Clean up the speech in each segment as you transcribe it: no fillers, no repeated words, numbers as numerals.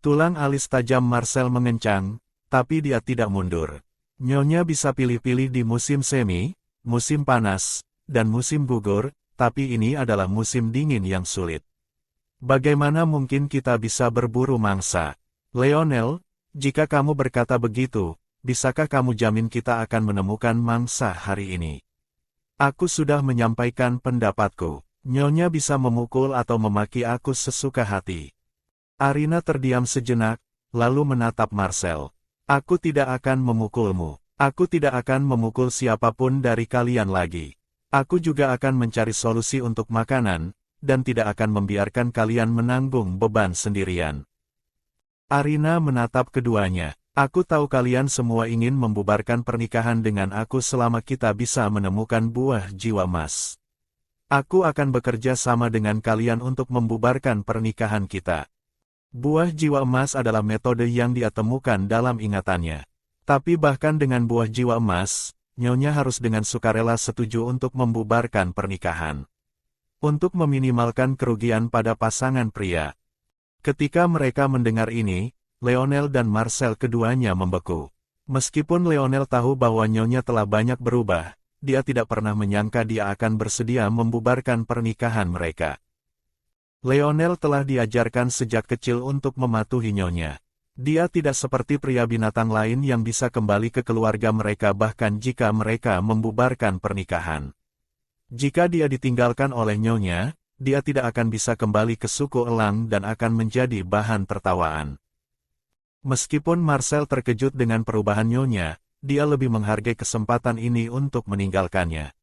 Tulang alis tajam Marcel mengencang, tapi dia tidak mundur. Nyonya bisa pilih-pilih di musim semi, musim panas, dan musim gugur, tapi ini adalah musim dingin yang sulit. Bagaimana mungkin kita bisa berburu mangsa? Leonel, jika kamu berkata begitu, bisakah kamu jamin kita akan menemukan mangsa hari ini? Aku sudah menyampaikan pendapatku. Nyonya bisa memukul atau memaki aku sesuka hati. Arina terdiam sejenak, lalu menatap Marcel. Aku tidak akan memukulmu. Aku tidak akan memukul siapapun dari kalian lagi. Aku juga akan mencari solusi untuk makanan, dan tidak akan membiarkan kalian menanggung beban sendirian. Arina menatap keduanya. Aku tahu kalian semua ingin membubarkan pernikahan dengan aku selama kita bisa menemukan buah jiwa emas. Aku akan bekerja sama dengan kalian untuk membubarkan pernikahan kita. Buah jiwa emas adalah metode yang dia temukan dalam ingatannya. Tapi bahkan dengan buah jiwa emas, Nyonya harus dengan sukarela setuju untuk membubarkan pernikahan. Untuk meminimalkan kerugian pada pasangan pria. Ketika mereka mendengar ini, Leonel dan Marcel keduanya membeku. Meskipun Leonel tahu bahwa Nyonya telah banyak berubah, dia tidak pernah menyangka dia akan bersedia membubarkan pernikahan mereka. Leonel telah diajarkan sejak kecil untuk mematuhi Nyonya. Dia tidak seperti pria binatang lain yang bisa kembali ke keluarga mereka bahkan jika mereka membubarkan pernikahan. Jika dia ditinggalkan oleh Nyonya, dia tidak akan bisa kembali ke suku elang dan akan menjadi bahan tertawaan. Meskipun Marcel terkejut dengan perubahan Nyonya, dia lebih menghargai kesempatan ini untuk meninggalkannya.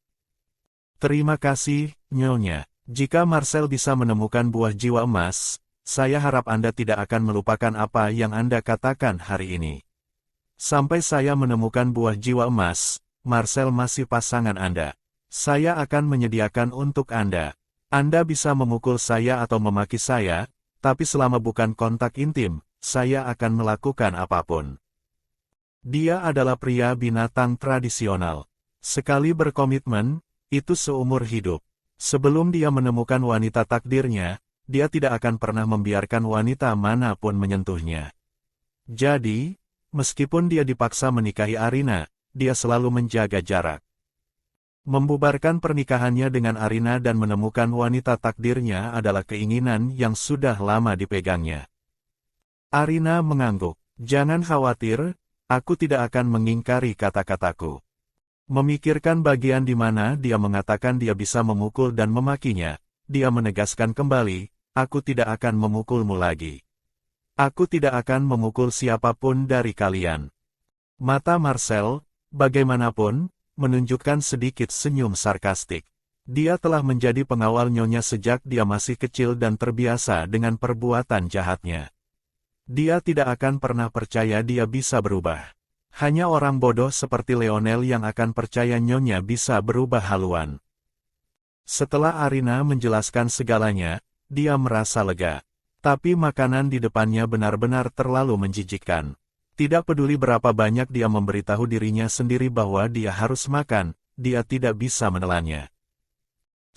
Terima kasih, Nyonya. Jika Marcel bisa menemukan buah jiwa emas, saya harap Anda tidak akan melupakan apa yang Anda katakan hari ini. Sampai saya menemukan buah jiwa emas, Marcel masih pasangan Anda. Saya akan menyediakan untuk Anda. Anda bisa memukul saya atau memaki saya, tapi selama bukan kontak intim, saya akan melakukan apapun. Dia adalah pria binatang tradisional. Sekali berkomitmen, itu seumur hidup. Sebelum dia menemukan wanita takdirnya, dia tidak akan pernah membiarkan wanita manapun menyentuhnya. Jadi, meskipun dia dipaksa menikahi Arina, dia selalu menjaga jarak. Membubarkan pernikahannya dengan Arina dan menemukan wanita takdirnya adalah keinginan yang sudah lama dipegangnya. Arina mengangguk. Jangan khawatir, aku tidak akan mengingkari kata-kataku. Memikirkan bagian di mana dia mengatakan dia bisa memukul dan memakinya, dia menegaskan kembali, aku tidak akan memukulmu lagi. Aku tidak akan memukul siapapun dari kalian. Mata Marcel, bagaimanapun, menunjukkan sedikit senyum sarkastik. Dia telah menjadi pengawal Nyonya sejak dia masih kecil dan terbiasa dengan perbuatan jahatnya. Dia tidak akan pernah percaya dia bisa berubah. Hanya orang bodoh seperti Leonel yang akan percaya Nyonya bisa berubah haluan. Setelah Arina menjelaskan segalanya, dia merasa lega. Tapi makanan di depannya benar-benar terlalu menjijikkan. Tidak peduli berapa banyak dia memberitahu dirinya sendiri bahwa dia harus makan, dia tidak bisa menelannya.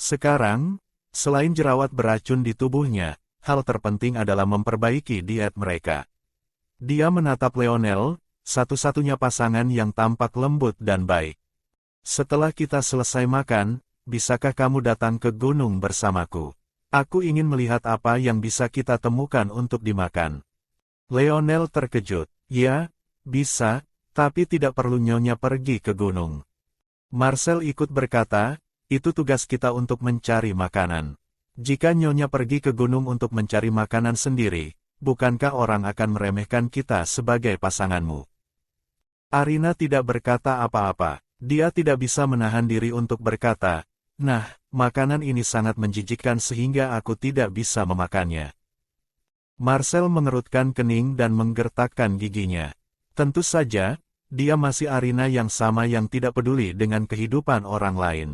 Sekarang, selain jerawat beracun di tubuhnya, hal terpenting adalah memperbaiki diet mereka. Dia menatap Leonel, satu-satunya pasangan yang tampak lembut dan baik. Setelah kita selesai makan, bisakah kamu datang ke gunung bersamaku? Aku ingin melihat apa yang bisa kita temukan untuk dimakan. Leonel terkejut. Ya, bisa, tapi tidak perlu Nyonya pergi ke gunung. Marcel ikut berkata, itu tugas kita untuk mencari makanan. Jika Nyonya pergi ke gunung untuk mencari makanan sendiri, bukankah orang akan meremehkan kita sebagai pasanganmu? Arina tidak berkata apa-apa. Dia tidak bisa menahan diri untuk berkata, nah, makanan ini sangat menjijikkan sehingga aku tidak bisa memakannya. Marcel mengerutkan kening dan menggertakkan giginya. Tentu saja, dia masih Arina yang sama yang tidak peduli dengan kehidupan orang lain.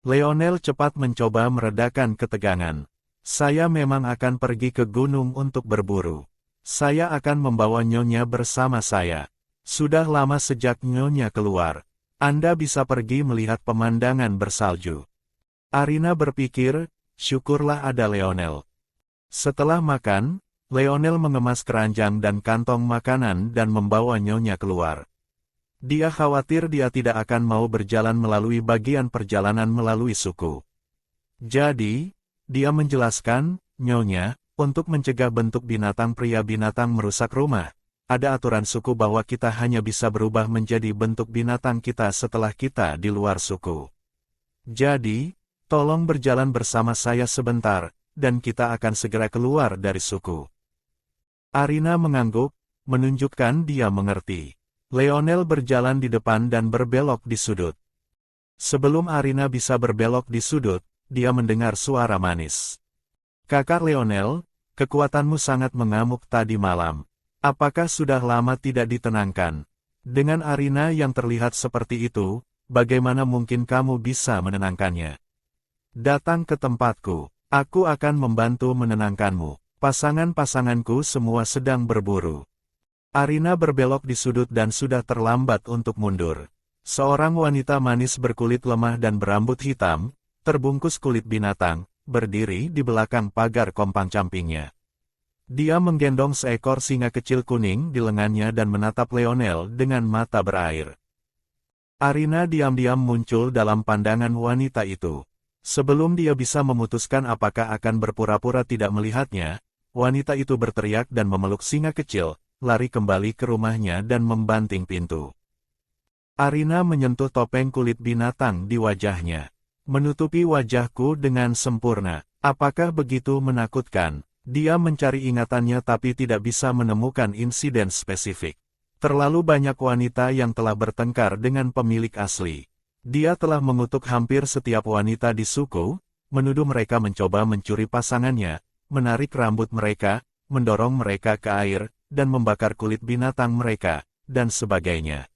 Leonel cepat mencoba meredakan ketegangan. Saya memang akan pergi ke gunung untuk berburu. Saya akan membawa Nyonya bersama saya. Sudah lama sejak Nyonya keluar. Anda bisa pergi melihat pemandangan bersalju. Arina berpikir, syukurlah ada Leonel. Setelah makan, Leonel mengemas keranjang dan kantong makanan dan membawa Nyonya keluar. Dia khawatir dia tidak akan mau berjalan melalui bagian perjalanan melalui suku. Jadi, dia menjelaskan, Nyonya, untuk mencegah bentuk binatang pria binatang merusak rumah, ada aturan suku bahwa kita hanya bisa berubah menjadi bentuk binatang kita setelah kita di luar suku. Jadi, tolong berjalan bersama saya sebentar, dan kita akan segera keluar dari suku. Arina mengangguk, menunjukkan dia mengerti. Leonel berjalan di depan dan berbelok di sudut. Sebelum Arina bisa berbelok di sudut, dia mendengar suara manis. Kakak Leonel, kekuatanmu sangat mengamuk tadi malam. Apakah sudah lama tidak ditenangkan? Dengan Arina yang terlihat seperti itu, bagaimana mungkin kamu bisa menenangkannya? Datang ke tempatku, aku akan membantu menenangkanmu. Pasangan-pasanganku semua sedang berburu. Arina berbelok di sudut dan sudah terlambat untuk mundur. Seorang wanita manis berkulit lemah dan berambut hitam, terbungkus kulit binatang, berdiri di belakang pagar kompang-campingnya. Dia menggendong seekor singa kecil kuning di lengannya dan menatap Leonel dengan mata berair. Arina diam-diam muncul dalam pandangan wanita itu. Sebelum dia bisa memutuskan apakah akan berpura-pura tidak melihatnya, wanita itu berteriak dan memeluk singa kecil, lari kembali ke rumahnya dan membanting pintu. Arina menyentuh topeng kulit binatang di wajahnya. Menutupi wajahku dengan sempurna. Apakah begitu menakutkan? Dia mencari ingatannya tapi tidak bisa menemukan insiden spesifik. Terlalu banyak wanita yang telah bertengkar dengan pemilik asli. Dia telah mengutuk hampir setiap wanita di suku, menuduh mereka mencoba mencuri pasangannya, menarik rambut mereka, mendorong mereka ke air, dan membakar kulit binatang mereka, dan sebagainya.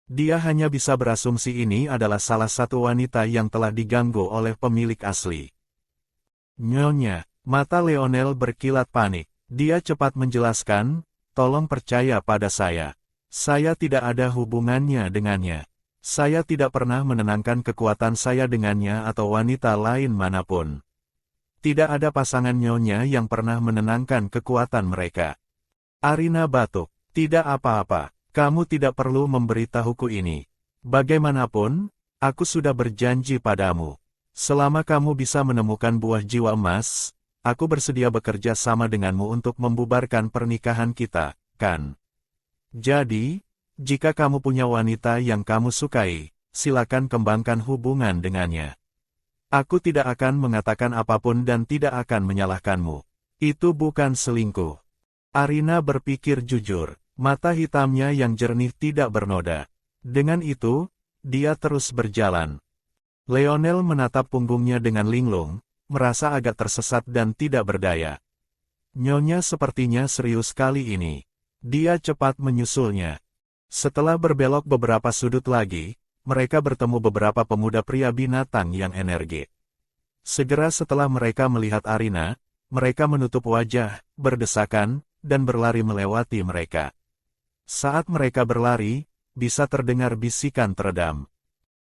Dia hanya bisa berasumsi ini adalah salah satu wanita yang telah diganggu oleh pemilik asli. Nyonya, mata Leonel berkilat panik. Dia cepat menjelaskan, tolong percaya pada saya. Saya tidak ada hubungannya dengannya. Saya tidak pernah menenangkan kekuatan saya dengannya atau wanita lain manapun. Tidak ada pasangan Nyonya yang pernah menenangkan kekuatan mereka. Arina batuk. Tidak apa-apa. Kamu tidak perlu memberitahuku ini. Bagaimanapun, aku sudah berjanji padamu. Selama kamu bisa menemukan buah jiwa emas, aku bersedia bekerja sama denganmu untuk membubarkan pernikahan kita, kan? Jadi, jika kamu punya wanita yang kamu sukai, silakan kembangkan hubungan dengannya. Aku tidak akan mengatakan apapun dan tidak akan menyalahkanmu. Itu bukan selingkuh. Arina berpikir jujur. Mata hitamnya yang jernih tidak bernoda. Dengan itu, dia terus berjalan. Leonel menatap punggungnya dengan linglung, merasa agak tersesat dan tidak berdaya. Nyonya sepertinya serius kali ini. Dia cepat menyusulnya. Setelah berbelok beberapa sudut lagi, mereka bertemu beberapa pemuda pria binatang yang energik. Segera setelah mereka melihat Arina, mereka menutup wajah, berdesakan, dan berlari melewati mereka. Saat mereka berlari, bisa terdengar bisikan teredam.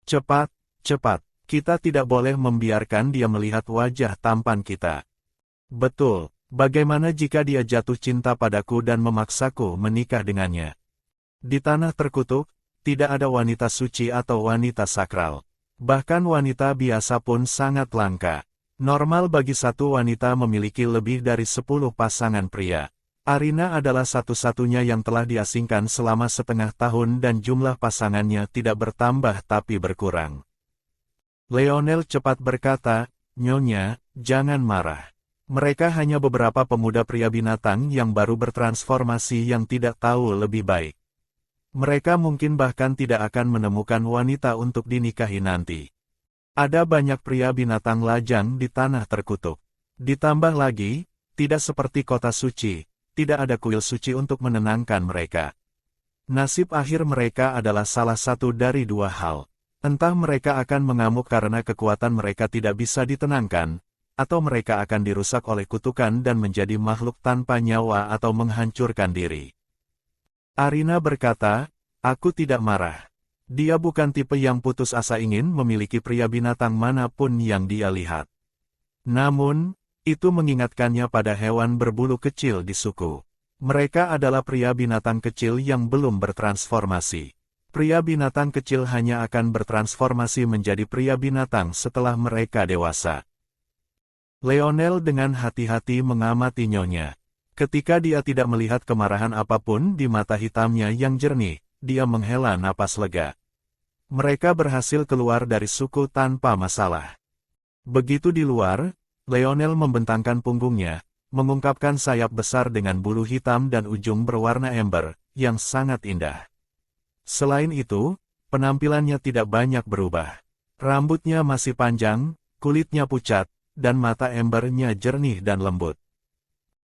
Cepat, cepat, kita tidak boleh membiarkan dia melihat wajah tampan kita. Betul, bagaimana jika dia jatuh cinta padaku dan memaksaku menikah dengannya? Di tanah terkutuk, tidak ada wanita suci atau wanita sakral. Bahkan wanita biasa pun sangat langka. Normal bagi satu wanita memiliki lebih dari 10 pasangan pria. Arina adalah satu-satunya yang telah diasingkan selama setengah tahun dan jumlah pasangannya tidak bertambah tapi berkurang. Leonel cepat berkata, Nyonya, jangan marah. Mereka hanya beberapa pemuda pria binatang yang baru bertransformasi yang tidak tahu lebih baik. Mereka mungkin bahkan tidak akan menemukan wanita untuk dinikahi nanti. Ada banyak pria binatang lajang di tanah terkutuk. Ditambah lagi, tidak seperti kota suci, tidak ada kuil suci untuk menenangkan mereka. Nasib akhir mereka adalah salah satu dari dua hal. Entah mereka akan mengamuk karena kekuatan mereka tidak bisa ditenangkan, atau mereka akan dirusak oleh kutukan dan menjadi makhluk tanpa nyawa atau menghancurkan diri. Arina berkata, aku tidak marah. Dia bukan tipe yang putus asa ingin memiliki pria binatang manapun yang dia lihat. Namun, Itu mengingatkannya pada hewan berbulu kecil di suku. Mereka adalah pria binatang kecil yang belum bertransformasi. Pria binatang kecil hanya akan bertransformasi menjadi pria binatang setelah mereka dewasa. Leonel dengan hati-hati mengamati nyonya. Ketika dia tidak melihat kemarahan apapun di mata hitamnya yang jernih, dia menghela napas lega. Mereka berhasil keluar dari suku tanpa masalah. Begitu di luar, Leonel membentangkan punggungnya, mengungkapkan sayap besar dengan bulu hitam dan ujung berwarna ember, yang sangat indah. Selain itu, penampilannya tidak banyak berubah. Rambutnya masih panjang, kulitnya pucat, dan mata embernya jernih dan lembut.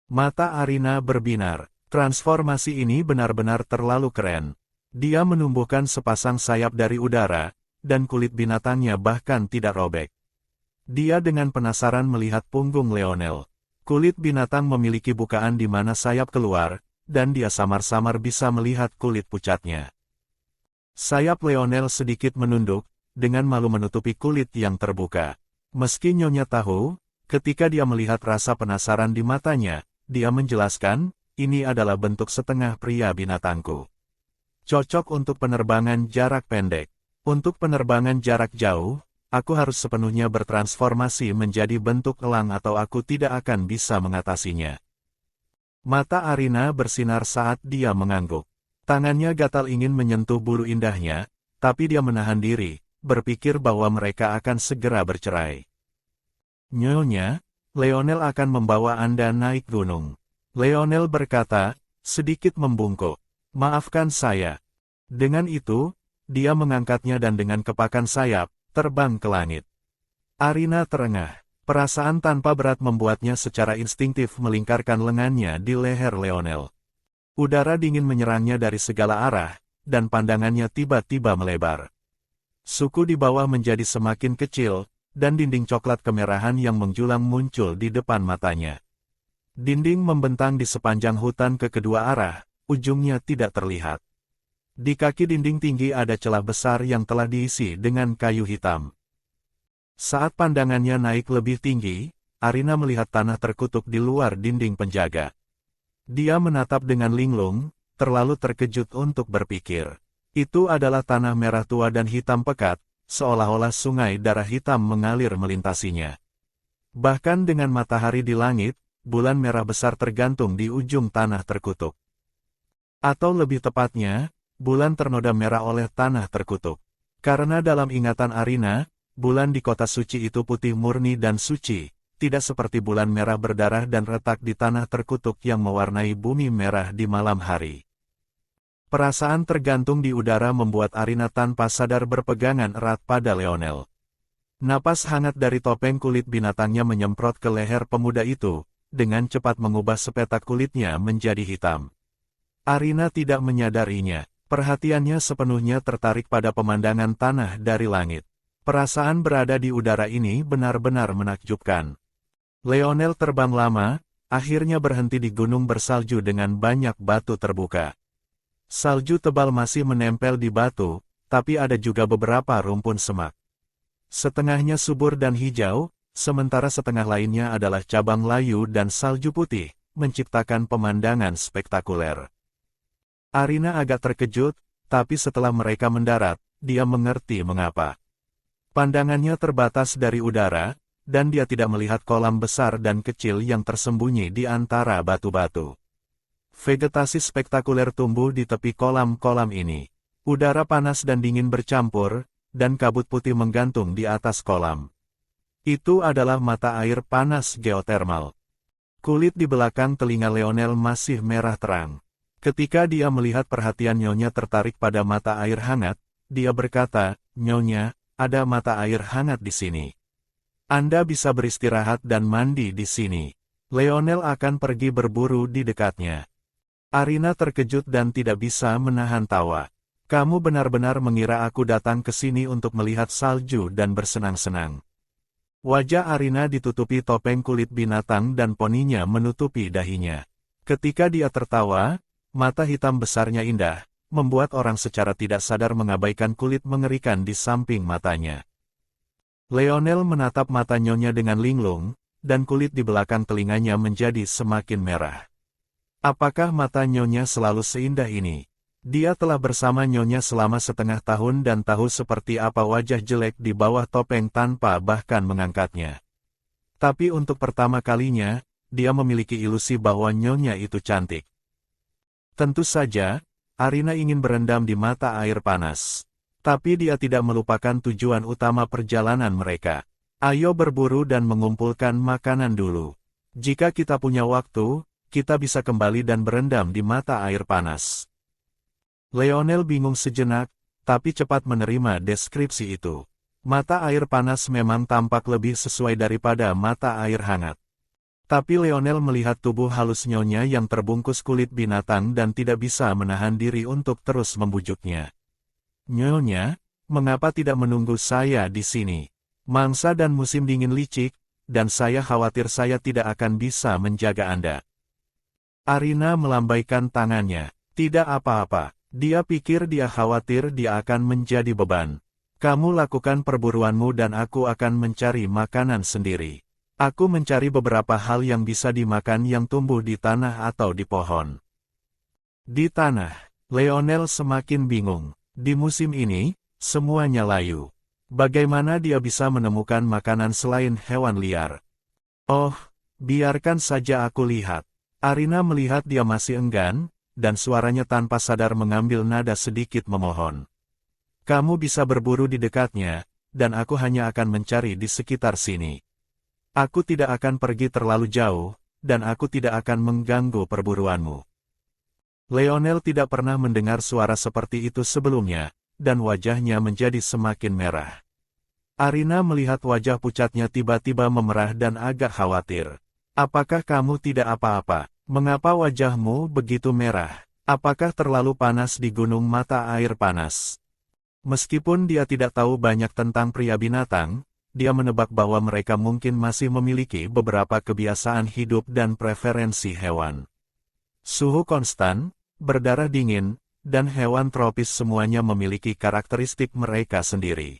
Mata Arina berbinar. Transformasi ini benar-benar terlalu keren. Dia menumbuhkan sepasang sayap dari udara, dan kulit binatangnya bahkan tidak robek. Dia dengan penasaran melihat punggung Leonel. Kulit binatang memiliki bukaan di mana sayap keluar, dan dia samar-samar bisa melihat kulit pucatnya. Sayap Leonel sedikit menunduk, dengan malu menutupi kulit yang terbuka. Meski nyonya tahu, ketika dia melihat rasa penasaran di matanya, dia menjelaskan, ini adalah bentuk setengah pria binatangku. Cocok untuk penerbangan jarak pendek. Untuk penerbangan jarak jauh, aku harus sepenuhnya bertransformasi menjadi bentuk elang atau aku tidak akan bisa mengatasinya. Mata Arina bersinar saat dia mengangguk. Tangannya gatal ingin menyentuh bulu indahnya, tapi dia menahan diri, berpikir bahwa mereka akan segera bercerai. Nyonya, Leonel akan membawa Anda naik gunung. Leonel berkata, sedikit membungkuk. Maafkan saya. Dengan itu, dia mengangkatnya dan dengan kepakan sayap, terbang ke langit. Arina terengah. Perasaan tanpa berat membuatnya secara instingtif melingkarkan lengannya di leher Leonel. Udara dingin menyerangnya dari segala arah, dan pandangannya tiba-tiba melebar. Suku di bawah menjadi semakin kecil, dan dinding coklat kemerahan yang menjulang muncul di depan matanya. Dinding membentang di sepanjang hutan ke kedua arah, ujungnya tidak terlihat. Di kaki dinding tinggi ada celah besar yang telah diisi dengan kayu hitam. Saat pandangannya naik lebih tinggi, Arina melihat tanah terkutuk di luar dinding penjaga. Dia menatap dengan linglung, terlalu terkejut untuk berpikir. Itu adalah tanah merah tua dan hitam pekat, seolah-olah sungai darah hitam mengalir melintasinya. Bahkan dengan matahari di langit, bulan merah besar tergantung di ujung tanah terkutuk. Atau lebih tepatnya, bulan ternoda merah oleh tanah terkutuk. Karena dalam ingatan Arina, bulan di kota suci itu putih murni dan suci, tidak seperti bulan merah berdarah dan retak di tanah terkutuk yang mewarnai bumi merah di malam hari. Perasaan tergantung di udara membuat Arina tanpa sadar berpegangan erat pada Leonel. Napas hangat dari topeng kulit binatangnya menyemprot ke leher pemuda itu, dengan cepat mengubah sepetak kulitnya menjadi hitam. Arina tidak menyadarinya. Perhatiannya sepenuhnya tertarik pada pemandangan tanah dari langit. Perasaan berada di udara ini benar-benar menakjubkan. Leonel terbang lama, akhirnya berhenti di gunung bersalju dengan banyak batu terbuka. Salju tebal masih menempel di batu, tapi ada juga beberapa rumpun semak. Setengahnya subur dan hijau, sementara setengah lainnya adalah cabang layu dan salju putih, menciptakan pemandangan spektakuler. Arina agak terkejut, tapi setelah mereka mendarat, dia mengerti mengapa. Pandangannya terbatas dari udara, dan dia tidak melihat kolam besar dan kecil yang tersembunyi di antara batu-batu. Vegetasi spektakuler tumbuh di tepi kolam-kolam ini. Udara panas dan dingin bercampur, dan kabut putih menggantung di atas kolam. Itu adalah mata air panas geotermal. Kulit di belakang telinga Leonel masih merah terang. Ketika dia melihat perhatian Nyonya tertarik pada mata air hangat, dia berkata, "Nyonya, ada mata air hangat di sini. Anda bisa beristirahat dan mandi di sini. Leonel akan pergi berburu di dekatnya." Arina terkejut dan tidak bisa menahan tawa. "Kamu benar-benar mengira aku datang ke sini untuk melihat salju dan bersenang-senang." Wajah Arina ditutupi topeng kulit binatang dan poninya menutupi dahinya. Ketika dia tertawa, mata hitam besarnya indah, membuat orang secara tidak sadar mengabaikan kulit mengerikan di samping matanya. Leonel menatap mata Nyonya dengan linglung, dan kulit di belakang telinganya menjadi semakin merah. Apakah mata Nyonya selalu seindah ini? Dia telah bersama Nyonya selama setengah tahun dan tahu seperti apa wajah jelek di bawah topeng tanpa bahkan mengangkatnya. Tapi untuk pertama kalinya, dia memiliki ilusi bahwa Nyonya itu cantik. Tentu saja, Arina ingin berendam di mata air panas. Tapi dia tidak melupakan tujuan utama perjalanan mereka. Ayo berburu dan mengumpulkan makanan dulu. Jika kita punya waktu, kita bisa kembali dan berendam di mata air panas. Leonel bingung sejenak, tapi cepat menerima deskripsi itu. Mata air panas memang tampak lebih sesuai daripada mata air hangat. Tapi Leonel melihat tubuh halus Nyonya yang terbungkus kulit binatang dan tidak bisa menahan diri untuk terus membujuknya. Nyonya, mengapa tidak menunggu saya di sini? Mangsa dan musim dingin licik, dan saya khawatir saya tidak akan bisa menjaga Anda. Arina melambaikan tangannya. Tidak apa-apa. Dia pikir dia khawatir dia akan menjadi beban. Kamu lakukan perburuanmu dan aku akan mencari makanan sendiri. Aku mencari beberapa hal yang bisa dimakan yang tumbuh di tanah atau di pohon. Di tanah, Leonel semakin bingung. Di musim ini, semuanya layu. Bagaimana dia bisa menemukan makanan selain hewan liar? Oh, biarkan saja aku lihat. Arina melihat dia masih enggan, dan suaranya tanpa sadar mengambil nada sedikit memohon. Kamu bisa berburu di dekatnya, dan aku hanya akan mencari di sekitar sini. Aku tidak akan pergi terlalu jauh, dan aku tidak akan mengganggu perburuanmu. Leonel tidak pernah mendengar suara seperti itu sebelumnya, dan wajahnya menjadi semakin merah. Arina melihat wajah pucatnya tiba-tiba memerah dan agak khawatir. Apakah kamu tidak apa-apa? Mengapa wajahmu begitu merah? Apakah terlalu panas di gunung mata air panas? Meskipun dia tidak tahu banyak tentang pria binatang, dia menebak bahwa mereka mungkin masih memiliki beberapa kebiasaan hidup dan preferensi hewan. Suhu konstan, berdarah dingin, dan hewan tropis semuanya memiliki karakteristik mereka sendiri.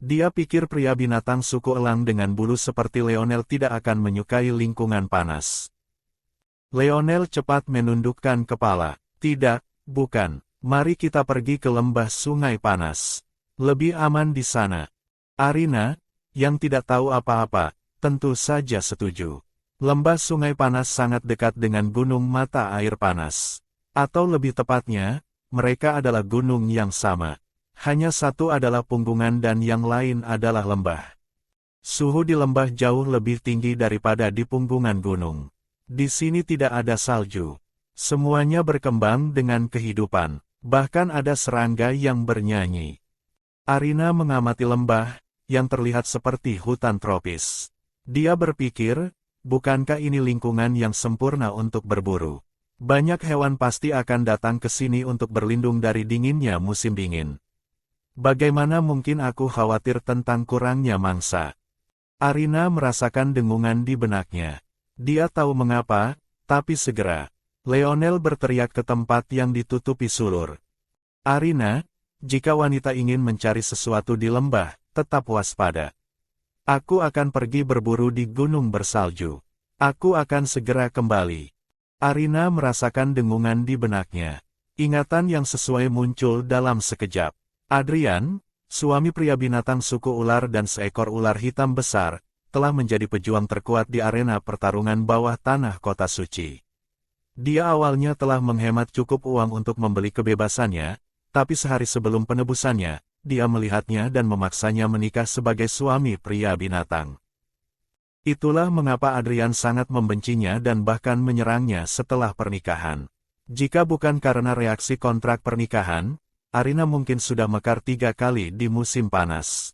Dia pikir pria binatang suku elang dengan bulu seperti Leonel tidak akan menyukai lingkungan panas. Leonel cepat menundukkan kepala. Tidak, bukan. Mari kita pergi ke lembah sungai panas. Lebih aman di sana. Arina, yang tidak tahu apa-apa, tentu saja setuju. Lembah sungai panas sangat dekat dengan gunung mata air panas. Atau lebih tepatnya, mereka adalah gunung yang sama. Hanya satu adalah punggungan dan yang lain adalah lembah. Suhu di lembah jauh lebih tinggi daripada di punggungan gunung. Di sini tidak ada salju. Semuanya berkembang dengan kehidupan. Bahkan ada serangga yang bernyanyi. Arina mengamati lembah, yang terlihat seperti hutan tropis. Dia berpikir, bukankah ini lingkungan yang sempurna untuk berburu? Banyak hewan pasti akan datang ke sini untuk berlindung dari dinginnya musim dingin. Bagaimana mungkin aku khawatir tentang kurangnya mangsa? Arina merasakan dengungan di benaknya. Dia tahu mengapa, tapi segera. Leonel berteriak ke tempat yang ditutupi sulur. Arina, jika wanita ingin mencari sesuatu di lembah, tetap waspada. Aku akan pergi berburu di gunung bersalju. Aku akan segera kembali. Arina merasakan dengungan di benaknya. Ingatan yang sesuai muncul dalam sekejap. Adrian, suami pria binatang suku ular dan seekor ular hitam besar, telah menjadi pejuang terkuat di arena pertarungan bawah tanah kota suci. Dia awalnya telah menghemat cukup uang untuk membeli kebebasannya, tapi sehari sebelum penebusannya, dia melihatnya dan memaksanya menikah sebagai suami pria binatang. Itulah mengapa Adrian sangat membencinya dan bahkan menyerangnya setelah pernikahan. Jika bukan karena reaksi kontrak pernikahan, Arina mungkin sudah mekar 3 kali di musim panas.